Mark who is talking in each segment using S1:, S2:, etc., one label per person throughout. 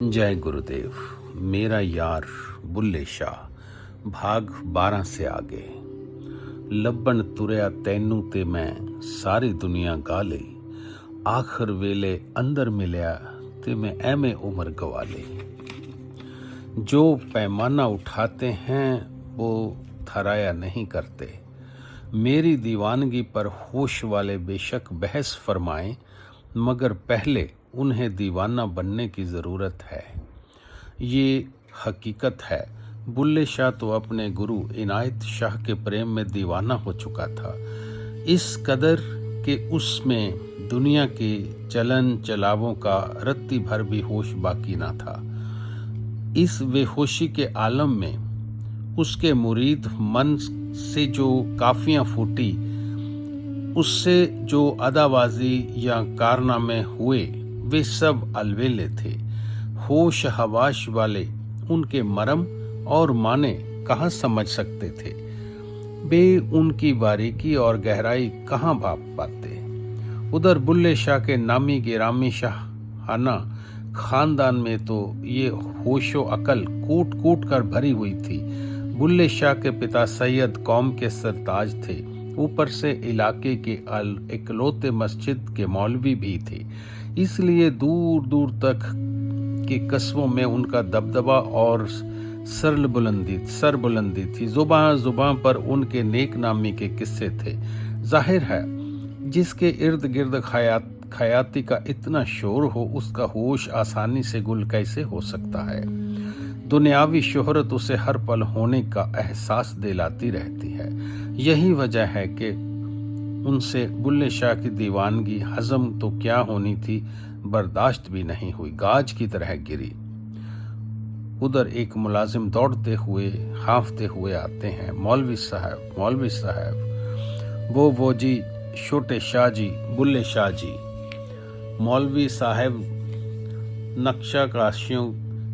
S1: जय गुरुदेव। मेरा यार बुल्ले शाह भाग 12 से आगे। ਲੱਭਣ ਤੁਰਿਆ ਤੈਨੂੰ ਤੇ ਮੈਂ ਸਾਰੀ ਦੁਨੀਆ ਗਾ ਲਈ, ਆਖਰ ਵੇਲੇ ਅੰਦਰ ਮਿਲਿਆ ਤੇ मैं ਐਵੇਂ उम्र गवा ली। जो पैमाना उठाते हैं वो थराया नहीं करते। मेरी दीवानगी पर होश वाले बेशक बहस फरमाएं, मगर पहले उन्हें दीवाना बनने की ज़रूरत है। ये हकीकत है। बुल्ले शाह तो अपने गुरु इनायत शाह के प्रेम में दीवाना हो चुका था, इस कदर कि उसमें दुनिया के चलन चलावों का रत्ती भर भी होश बाकी ना था। इस बेहोशी के आलम में उसके मुरीद मन से जो काफियां फूटी, उससे जो अदाबाजी या कारनामे हुए, वे सब अलवेले थे। होश हवाश वाले उनके मरम और माने कहाँ समझ सकते थे। वे उनकी बारीकी और गहराई कहाँ भाप पाते। उधर बुल्ले शाह के नामी गिरामी शाहाना खानदान में तो ये होशो अकल कूट कूट कर भरी हुई थी। बुल्ले शाह के पिता सैयद कौम के सरताज थे, ऊपर से इलाके के इकलौते मस्जिद के मौलवी भी थे, इसलिए दूर दूर तक के कस्बों में उनका दबदबा और सर बुलंदी थी। जुबां पर उनके नेक नामी के किस्से थे। जाहिर है, जिसके इर्द गिर्द खयाती का इतना शोर हो, उसका होश आसानी से गुल कैसे हो सकता है। दुनियावी शोहरत उसे हर पल होने का एहसास दिलाती रहती है। यही वजह है कि उनसे बुल्ले शाह की दीवानगी हजम तो क्या होनी थी, बर्दाश्त भी नहीं हुई, गाज की तरह गिरी। उधर एक मुलाजिम दौड़ते हुए हांफते हुए आते हैं। मौलवी साहब, वो जी, छोटे शाह जी, बुल्ले शाह जी। मौलवी साहब नक्शा काशियों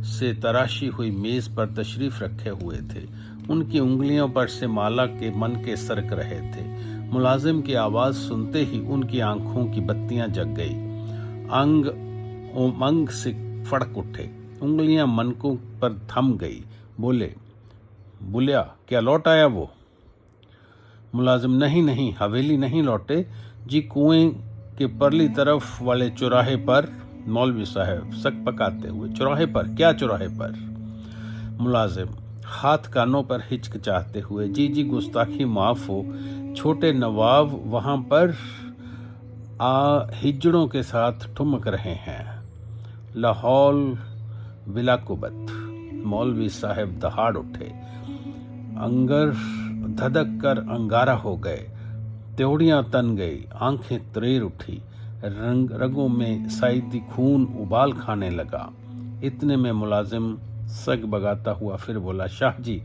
S1: से तराशी हुई मेज पर तशरीफ रखे हुए थे। उनकी उंगलियों पर से माला के मन के सरक रहे थे। मुलाजिम की आवाज सुनते ही उनकी आंखों की बत्तियां जग गई, अंग से फड़क उठे, उंगलियां मनकों पर थम गई। बोले, बुलिया क्या लौट आया वो? मुलाजिम, नहीं, हवेली नहीं लौटे जी, कुएं के परली तरफ वाले चौराहे पर। मौलवी साहब सक पकाते हुए, चौराहे पर? क्या चौराहे पर? मुलाजिम हाथ कानों पर हिचकिचाते हुए, जी गुस्ताखी माफ हो, छोटे नवाब वहां पर हिजड़ों के साथ ठुमक रहे हैं। लाहौल विलाकुबत। मौलवी साहब दहाड़ उठे, अंगर धधक कर अंगारा हो गए, त्योड़ियां तन गई, आंखें तरेर उठी, रगों में साइदी खून उबाल खाने लगा। इतने में मुलाजिम सग बगाता हुआ फिर बोला, शाह जी,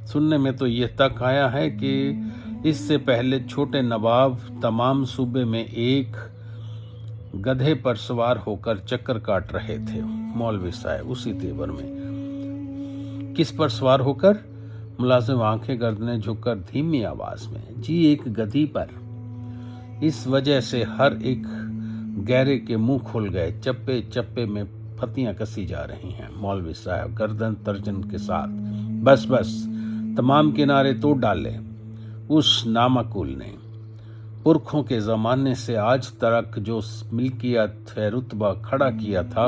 S1: सुनने में तो ये तक आया है कि इससे पहले छोटे नवाब तमाम सूबे में एक गधे पर सवार होकर चक्कर काट रहे थे। मौलवी साहब उसी तेवर में, किस पर सवार होकर? मुलाजिम आंखें गर्दने झुककर धीमी आवाज में, जी एक गधी पर। इस वजह से हर एक गहरे के मुंह खुल गए, चप्पे चप्पे में फतियां कसी जा रही हैं। मौलवी साहब गर्दन तर्जन के साथ, बस तमाम किनारे तोड़ डाले उस नामकुल ने। पुरखों के ज़माने से आज तक जो मिल्कियत है रुतबा खड़ा किया था,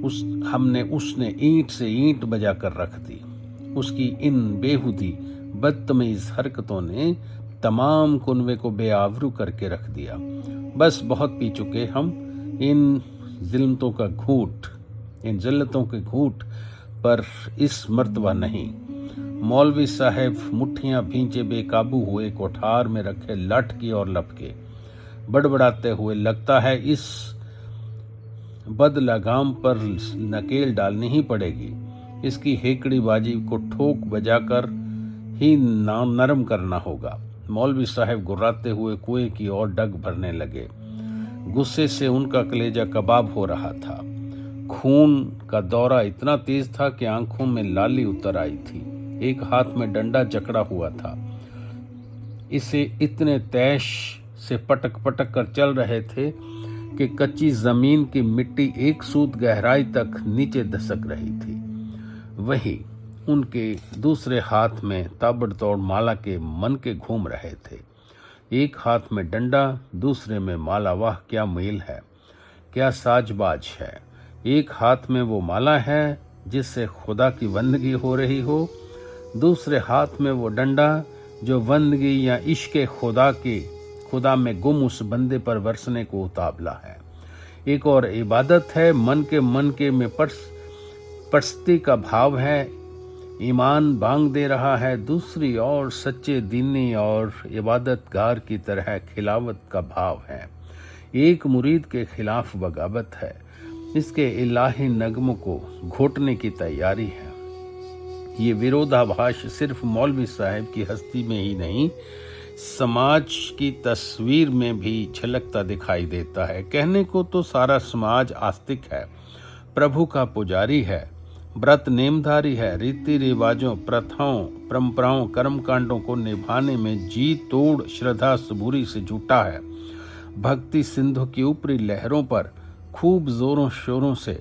S1: उसने ईंट से ईंट बजा कर रख दी। उसकी इन बेहुदी बदतमीज हरकतों ने तमाम कुनवे को बेआबरू करके रख दिया। बस बहुत पी चुके हम इन जिल्लतों के घूंट पर इस मर्तबा नहीं। मौलवी साहब मुट्ठियां भींचे बेकाबू हुए कोठार में रखे लटकी और लपके, बड़बड़ाते हुए, लगता है इस बदलगाम पर नकेल डालनी ही पड़ेगी। इसकी हेकड़ी बाजी को ठोक बजाकर ही नरम करना होगा। मौलवी साहब गुर्राते हुए कुएं की ओर डग भरने लगे। गुस्से से उनका कलेजा कबाब हो रहा था। खून का दौरा इतना तेज था कि आंखों में लाली उतर आई थी। एक हाथ में डंडा जकड़ा हुआ था। इसे इतने तैश से पटक कर चल रहे थे कि कच्ची जमीन की मिट्टी 1 सूत गहराई तक नीचे दसक रही थी। वहीं उनके दूसरे हाथ में ताबड़तोड़ माला के मनके घूम रहे थे। एक हाथ में डंडा, दूसरे में माला। वाह, क्या मेल है, क्या साजबाज है। एक हाथ में वो माला है जिससे खुदा की बंदगी हो रही हो, दूसरे हाथ में वो डंडा जो बंदगी या इश्क खुदा में गुम उस बंदे पर बरसने को उतावला है। एक और इबादत है, मन के में परस्ती का भाव है, ईमान बांग दे रहा है। दूसरी और सच्चे दीनी और इबादतगार की तरह खिलावत का भाव है। एक मुरीद के खिलाफ बगावत है, इसके इलाही नगमों को घोटने की तैयारी है। ये विरोधाभास सिर्फ मौलवी साहब की हस्ती में ही नहीं, समाज की तस्वीर में भी झलकता दिखाई देता है। कहने को तो सारा समाज आस्तिक है, प्रभु का पुजारी है, व्रत नेमधारी है, रीति रिवाजों, प्रथाओं, परंपराओं, कर्मकांडों को निभाने में जी तोड़ श्रद्धा सबूरी से जुटा है। भक्ति सिंधु की ऊपरी लहरों पर खूब जोरों शोरों से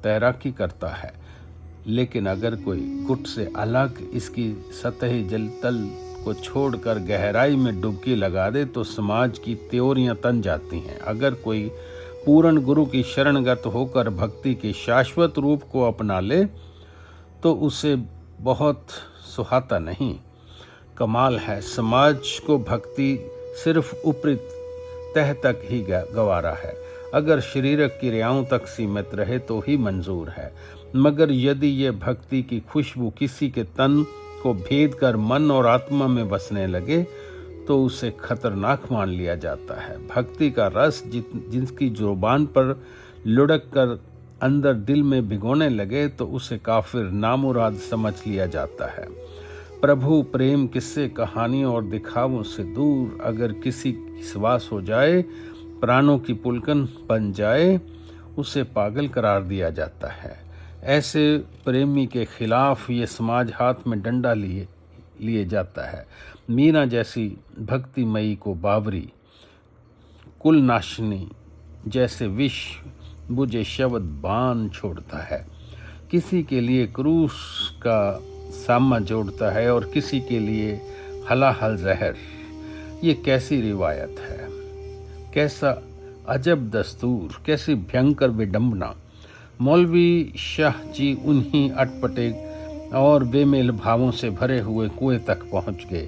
S1: तैराकी करता है। लेकिन अगर कोई गुट से अलग इसकी सतही जलतल को छोड़कर गहराई में डुबकी लगा दे तो समाज की त्योरियां तन जाती हैं। अगर कोई पूर्ण गुरु की शरणगत होकर भक्ति के शाश्वत रूप को अपना ले तो उसे बहुत सुहाता नहीं। कमाल है, समाज को भक्ति सिर्फ ऊपरी तह तक ही गवारा है। अगर शरीरक क्रियाओं तक सीमित रहे तो ही मंजूर है, मगर यदि ये भक्ति की खुशबू किसी के तन को भेद कर मन और आत्मा में बसने लगे तो उसे खतरनाक मान लिया जाता है। भक्ति का रस जिसकी जुबान पर लुढ़क कर अंदर दिल में भिगोने लगे तो उसे काफिर नामुराद समझ लिया जाता है। प्रभु प्रेम किस्से कहानियों और दिखावों से दूर अगर किसी की विश्वास हो जाए, प्राणों की पुलकन बन जाए, उसे पागल करार दिया जाता है। ऐसे प्रेमी के खिलाफ ये समाज हाथ में डंडा लिए जाता है। मीरा जैसी भक्तिमयी को बावरी, कुलनाशनी जैसे विष बुझे शब्द बाण छोड़ता है। किसी के लिए क्रूस का सामा जोड़ता है और किसी के लिए हलाहल जहर। ये कैसी रिवायत है, कैसा अजब दस्तूर, कैसी भयंकर विडंबना। मौलवी शाह जी उन्हीं अटपटे और बेमेल भावों से भरे हुए कुएं तक पहुंच गए।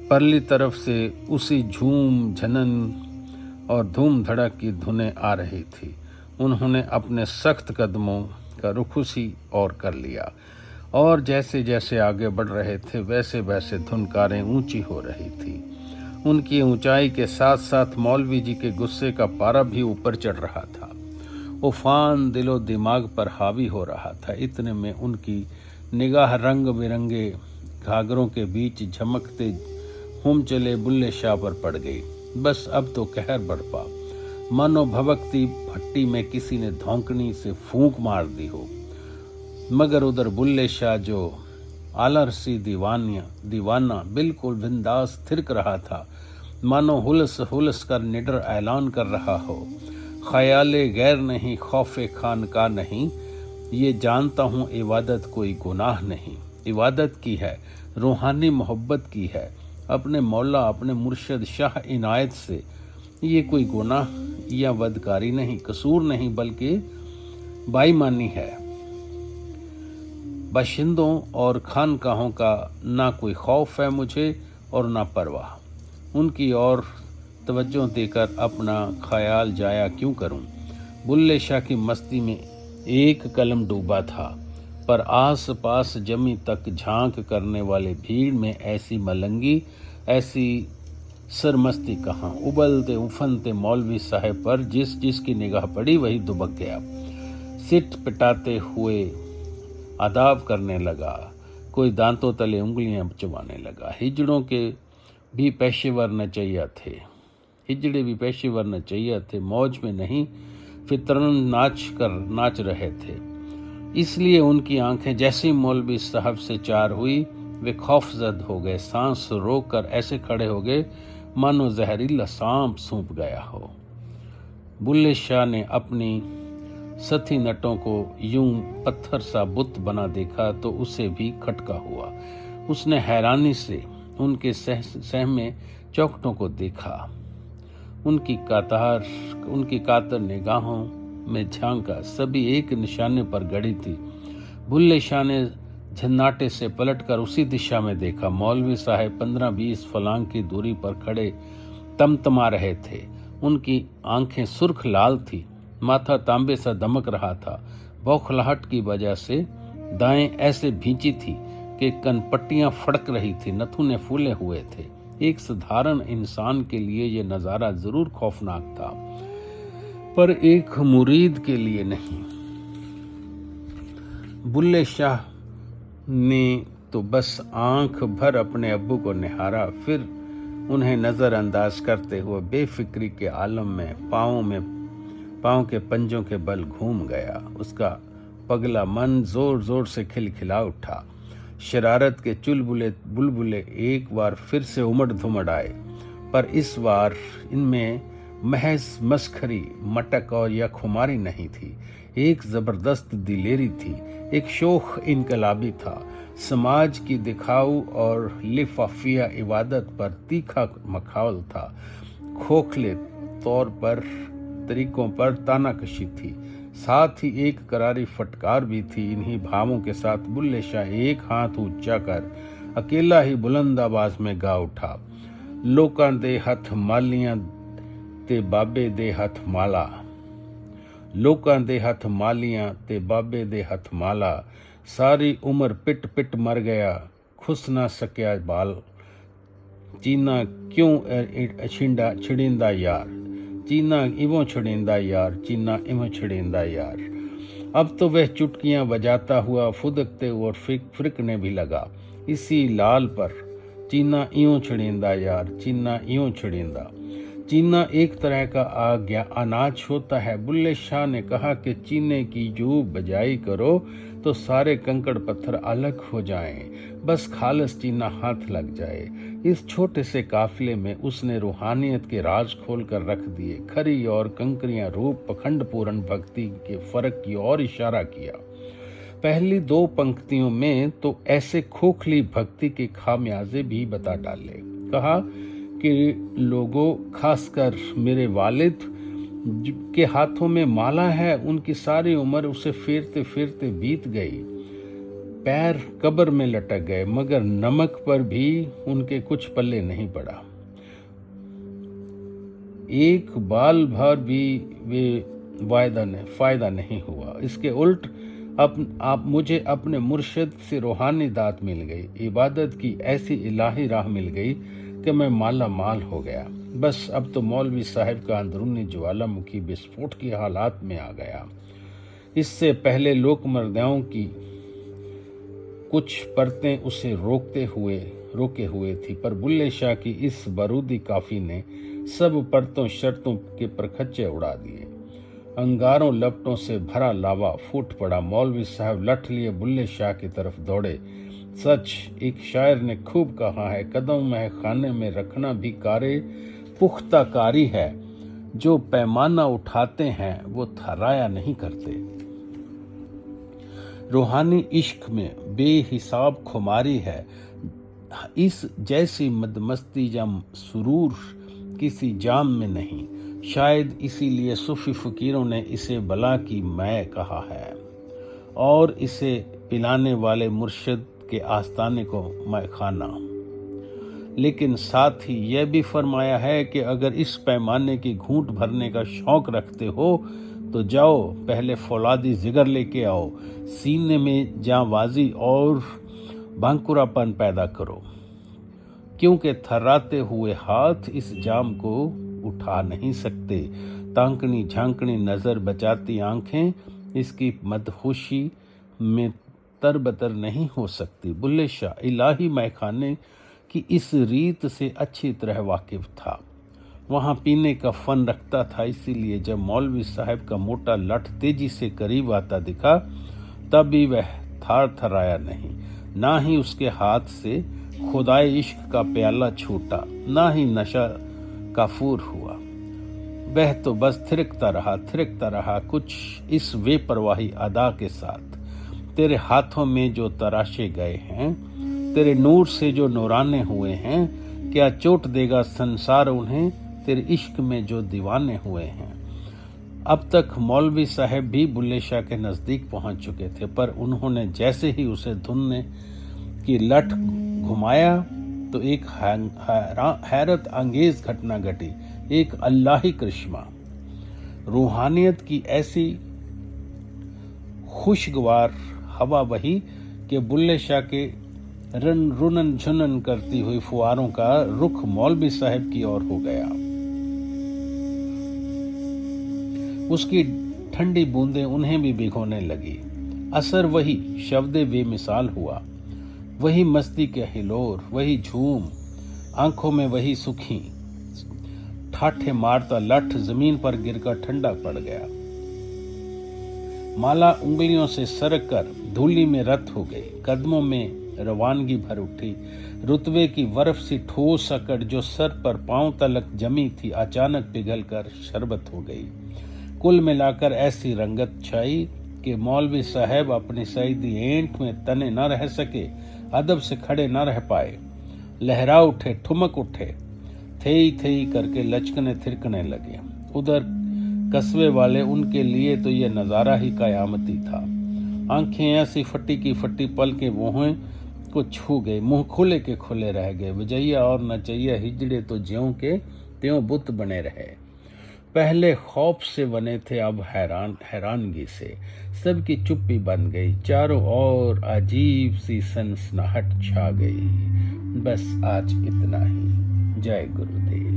S1: परली तरफ से उसी झूम झनन और धूम धड़क की धुनें आ रही थी। उन्होंने अपने सख्त कदमों का रुख उसी और कर लिया और जैसे जैसे आगे बढ़ रहे थे वैसे वैसे धुनकारें ऊंची हो रही थी। उनकी ऊंचाई के साथ साथ मौलवी जी के गुस्से का पारा भी ऊपर चढ़ रहा था। उफान दिलो दिमाग पर हावी हो रहा था। इतने में उनकी निगाह रंग बिरंगे घाघरों के बीच झमकते हुम चले बुल्ले शाह पर पड़ गई। बस अब तो कहर बरपा, मानो भभकती भट्टी में किसी ने धौंकनी से फूंक मार दी हो। मगर उधर बुल्ले शाह जो आलरसी दीवाना बिल्कुल बिंदास थिरक रहा था, मानो हुलस हुलस कर निडर ऐलान कर रहा हो, ख्याले गैर नहीं, खौफे खान का नहीं, ये जानता हूँ इबादत कोई गुनाह नहीं। इबादत की है, रूहानी मोहब्बत की है अपने मौला अपने मुर्शद शाह इनायत से। ये कोई गुनाह या बदकारी नहीं, कसूर नहीं, बल्कि बेईमानी है। बाशिंदों और खानकाहों का ना कोई खौफ है मुझे और ना परवाह। उनकी और तवज्जो देकर अपना ख्याल जाया क्यों करूं। बुल्ले शाह की मस्ती में एक कलम डूबा था, पर आस पास जमी तक झांक करने वाले भीड़ में ऐसी मलंगी, ऐसी सरमस्ती कहाँ। उबलते उफनते मौलवी साहब पर जिसकी निगाह पड़ी वही दुबक गया। सिट पिटाते हुए आदाब करने लगा, कोई दांतों तले उंगलियां चबाने लगा। हिजड़ों के भी पेशेवर नचैया थे, हिजड़े भी पेशेवर नचैया थे, मौज में नहीं फितरन नाच रहे थे। इसलिए उनकी आंखें जैसे मौलवी साहब से चार हुई वे खौफजद हो गए, सांस रोक कर ऐसे खड़े हो गए मानो जहरीला सांप सूंप गया हो। बुल्ले शाह ने अपनी सथी नटों को यूं पत्थर सा बुत बना देखा तो उसे भी खटका हुआ। उसने हैरानी से उनके सहमे चौखटों को देखा, उनकी कातर निगाहों में झांका। सभी एक निशाने पर गड़ी थी। बुल्ले शाह ने झन्नाटे से पलटकर उसी दिशा में देखा। मौलवी साहब 15-20 फलांग की दूरी पर खड़े तमतमा रहे थे। उनकी आंखें सुर्ख लाल थी, माथा तांबे सा दमक रहा था। बौखलाहट की वजह से दाएं ऐसे भींची थी कि कनपट्टियां फड़क रही थी, नथुने फूले हुए थे। एक साधारण इंसान के लिए यह नजारा जरूर खौफनाक था, पर एक मुरीद के लिए नहीं। बुल्ले शाह ने तो बस आंख भर अपने अब्बू को निहारा, फिर उन्हें नजरअंदाज करते हुए बेफिक्री के आलम में पाँव के पंजों के बल घूम गया। उसका पगला मन जोर जोर से खिलखिला उठा। शरारत के बुलबुले एक बार फिर से उमड़ धुमड़ आए, पर इस बार इनमें महज मस्खरी, मटक और या खुमारी नहीं थी। एक जबरदस्त दिलेरी थी, एक शोख इनकलाबी था। समाज की दिखाऊ और लिफाफिया इबादत पर तीखा मखावल था। खोखले तौर पर तरीकों पर तानाकशी थी, साथ ही एक करारी फटकार भी थी। इन्हीं भावों के साथ बुल्ले शाह एक हाथ ऊंचा कर अकेला ही बुलंद आवाज में गा उठा, लोकां दे हथ मालियां ते बाबे दे हथ माला, लोकां दे हथ मालियां ते बाबे दे हथ माला, सारी उम्र पिट पिट मर गया, खुस ना सकिया बाल, चीना क्यों छिड़िंदा यार, चीना इवों छिड़िंदा यार, चीना इवों छिड़िंदा यार। अब तो वह चुटकियां बजाता हुआ फुदकते और फिरकने भी लगा इसी लाल पर, चीना इयों छिड़िंदा यार, चीना इयों छिड़िंदा। चीना एक तरह का अनाज होता है। बुल्ले शाह ने कहा कि चीने की जो बजाई करो तो सारे कंकड़ पत्थर अलग हो जाएं, बस खालिस चीना हाथ लग जाए। इस छोटे से काफिले में उसने रूहानियत के राज खोल कर रख दिए। खरी और कंकरियां रूप पखंडपूर्ण भक्ति के फर्क की ओर इशारा किया। पहली दो पंक्तियों में तो ऐसे खोखली भक्ति के खामियाजे भी बता डाले। कहा कि लोगों, खासकर मेरे वालिद के हाथों में माला है, उनकी सारी उम्र उसे फेरते फेरते बीत गई, पैर कब्र में लटक गए, मगर नमक पर भी उनके कुछ पल्ले नहीं पड़ा। एक बाल भर भी वे फायदा नहीं हुआ। इसके उल्ट अब मुझे अपने मुर्शिद से रूहानी दात मिल गई, इबादत की ऐसी इलाही राह मिल गई कि मैं माला माल हो गया। बस अब तो मौलवी साहब का अंदरूनी ज्वालामुखी विस्फोट की हालात में आ गया। इससे पहले लोक मर्यादाओं की कुछ परतें उसे रोके हुए थी, पर बुल्ले शाह की इस बारूदी काफी ने सब परतों शर्तों के परखच्चे उड़ा दिए। अंगारों लपटों से भरा लावा फूट पड़ा। मौलवी साहब लठ लिए बुल्ले शाह की तरफ दौड़े। सच, एक शायर ने खूब कहा है, कदम में खाने में रखना भी कारे पुख्ता कारी है, जो पैमाना उठाते हैं वो थराया नहीं करते। रूहानी इश्क में बेहिसाब खुमारी है, इस जैसी मदमस्ती या सुरूर किसी जाम में नहीं। शायद इसीलिए सूफी फकीरों ने इसे बला की मै कहा है और इसे पिलाने वाले मुर्शिद के आस्ताने को मैखाना। लेकिन साथ ही यह भी फरमाया है कि अगर इस पैमाने की घूंट भरने का शौक रखते हो तो जाओ, पहले फौलादी जिगर लेके आओ, सीने में जांबाजी और बांकुरापन पैदा करो, क्योंकि थर्राते हुए हाथ इस जाम को उठा नहीं सकते। तांकनी झांकनी नजर बचाती आंखें इसकी मदहोशी में तरबतर नहीं हो सकती। बुल्ले शाह इलाही मैखाने की इस रीत से अच्छी तरह वाकिफ था। वहां पीने का फन रखता था, इसीलिए जब मौलवी साहब का मोटा लठ तेजी से करीब आता दिखा तब भी वह थराया नहीं। ना ही उसके हाथ से खुदाए इश्क का प्याला छूटा, ना ही नशा काफूर हुआ। वह तो बस थिरकता रहा कुछ इस बेपरवाही अदा के साथ। तेरे हाथों में जो तराशे गए हैं, तेरे नूर से जो नूराने हुए हैं, क्या चोट देगा संसार उन्हें, तेरे इश्क में जो दीवाने हुए हैं। अब तक मौलवी साहब भी बुल्ले शाह के नजदीक पहुंच चुके थे, पर उन्होंने जैसे ही उसे धुन की लठ घुमाया तो एक हैरत अंगेज घटना घटी, एक अल्लाही करिश्मा। रूहानियत की ऐसी खुशगवार हवा बही कि बुल्ले शाह के रुनन झुनन करती हुई फुआरों का रुख मौलवी साहब की ओर हो गया। उसकी ठंडी बूंदें उन्हें भी भिगोने लगी। असर वही, शब्दे बेमिसाल हुआ। वही मस्ती के हिलोर, वही झूम, आंखों में वही सुखी। ठाठे मारता लठ जमीन पर गिरकर ठंडा पड़ गया। माला उंगलियों से सरक कर धूली में रत हो गई। कदमों में रवानगी भर उठी। रुतबे की बर्फ सी ठोस अकड़ जो सर पर पांव तलक जमी थी, अचानक पिघलकर शरबत हो गई। कुल मिलाकर ऐसी रंगत छाई कि मौलवी साहब अपनी सईदी ऐंठ में तने न रह सके, अदब से खड़े न रह पाए। लहरा उठे, ठुमक उठे, थेई थेई करके लचकने थिरकने लगे। उधर कस्बे वाले, उनके लिए तो यह नजारा ही कयामती था। आंखें ऐसी फटी की फटी, पल के वोहें को छू गए, मुंह खुले के खुले रह गए। विजैया और नचैया हिजड़े तो ज्यों के त्यों बुत बने रहे। पहले खौफ से बने थे, अब हैरानगी से। सबकी चुप्पी बन गई। चारों ओर अजीब सी सनसनाहट छा गई। बस आज इतना ही। जय गुरुदेव।